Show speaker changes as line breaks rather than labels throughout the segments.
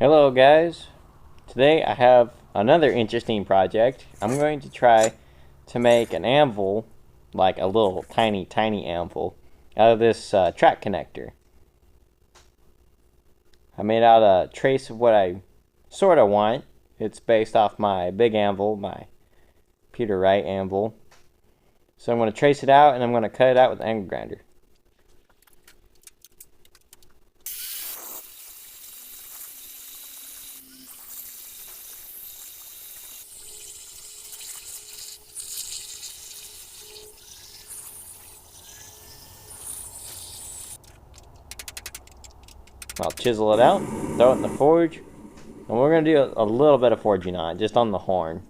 Hello guys, today I have another interesting project. I'm going to try to make an anvil, like a little tiny anvil, out of this track connector. I made out a trace of what I sort of want. It's based off my big anvil, my Peter Wright anvil. So I'm going to trace it out and I'm going to cut it out with an angle grinder. I'll chisel it out, throw it in the forge, and we're going to do a little bit of forging on it, just on the horn.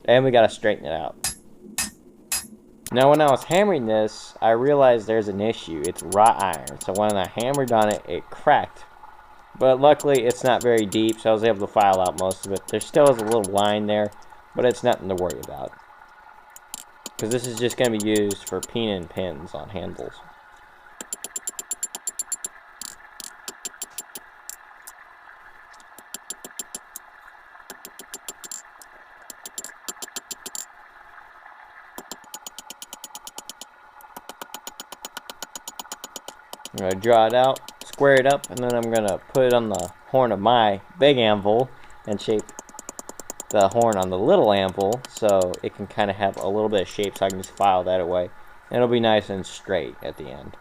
And we got to straighten it out. Now when I was hammering this, I realized there's an issue. It's wrought iron. So when I hammered on it, it cracked. But luckily it's not very deep, so I was able to file out most of it. There still is a little line there, but it's nothing to worry about. Because this is just going to be used for peening pins on handles. I'm going to draw it out, square it up, and then I'm going to put it on the horn of my big anvil and shape the horn on the little anvil so it can kind of have a little bit of shape, so I can just file that away. And it'll be nice and straight at the end.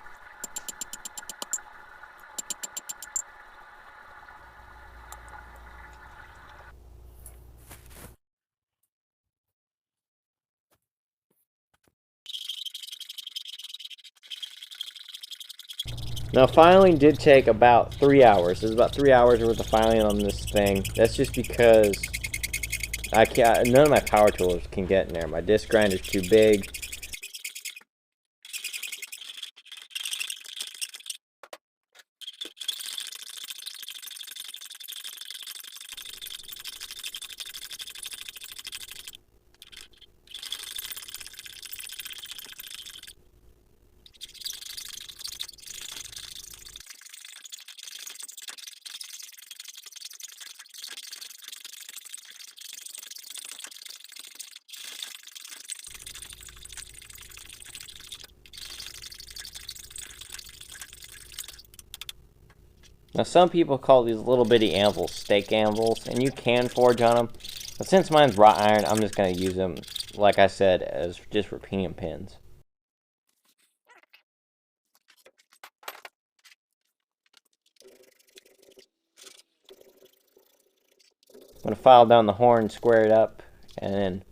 Now filing did take about 3 hours. There's about 3 hours worth of filing on this thing. That's just because I can't. None of my power tools can get in there. My disc grinder's too big. Now some people call these little bitty anvils stake anvils, and you can forge on them. But since mine's wrought iron, I'm just going to use them, like I said, as just for peening pins. I'm going to file down the horn, square it up, and then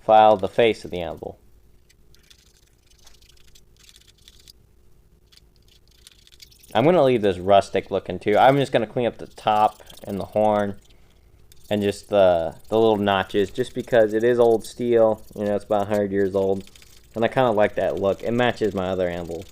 file the face of the anvil. I'm going to leave this rustic looking too. I'm just going to clean up the top and the horn and just the little notches, just because it is old steel. You know, it's about 100 years old. And I kind of like that look. It matches my other anvil.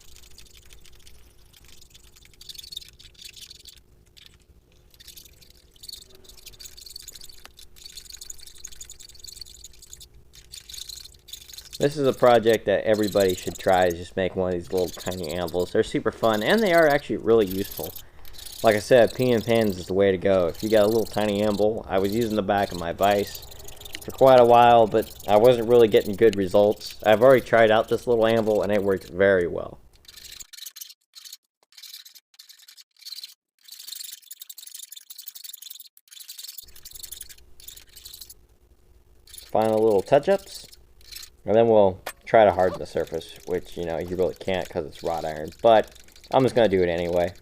This is a project that everybody should try, is just make one of these little tiny anvils. They're super fun, and they are actually really useful. Like I said, peening pins is the way to go. If you got a little tiny anvil, I was using the back of my vise for quite a while, but I wasn't really getting good results. I've already tried out this little anvil, and it worked very well. Final little touch-ups, and then we'll try to harden the surface, which, you know, you really can't because it's wrought iron, but I'm just going to do it anyway.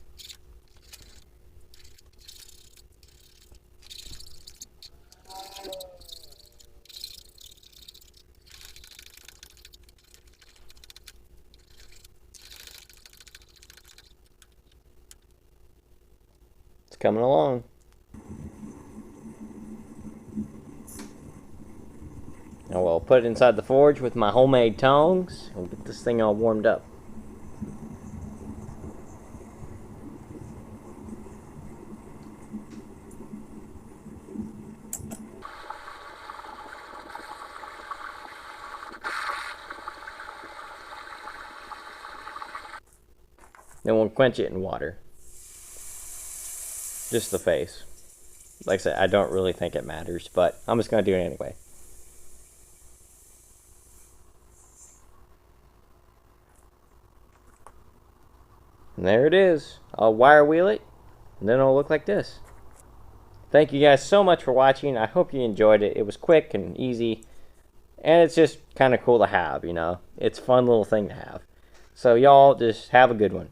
It's coming along. Now we'll put it inside the forge with my homemade tongs and get this thing all warmed up. Then we'll quench it in water. Just the face. Like I said, I don't really think it matters, but I'm just going to do it anyway. And there it is. I'll wire wheel it, and then it'll look like this. Thank you guys so much for watching. I hope you enjoyed it. It was quick and easy, and it's just kind of cool to have, you know. It's a fun little thing to have. So y'all just have a good one.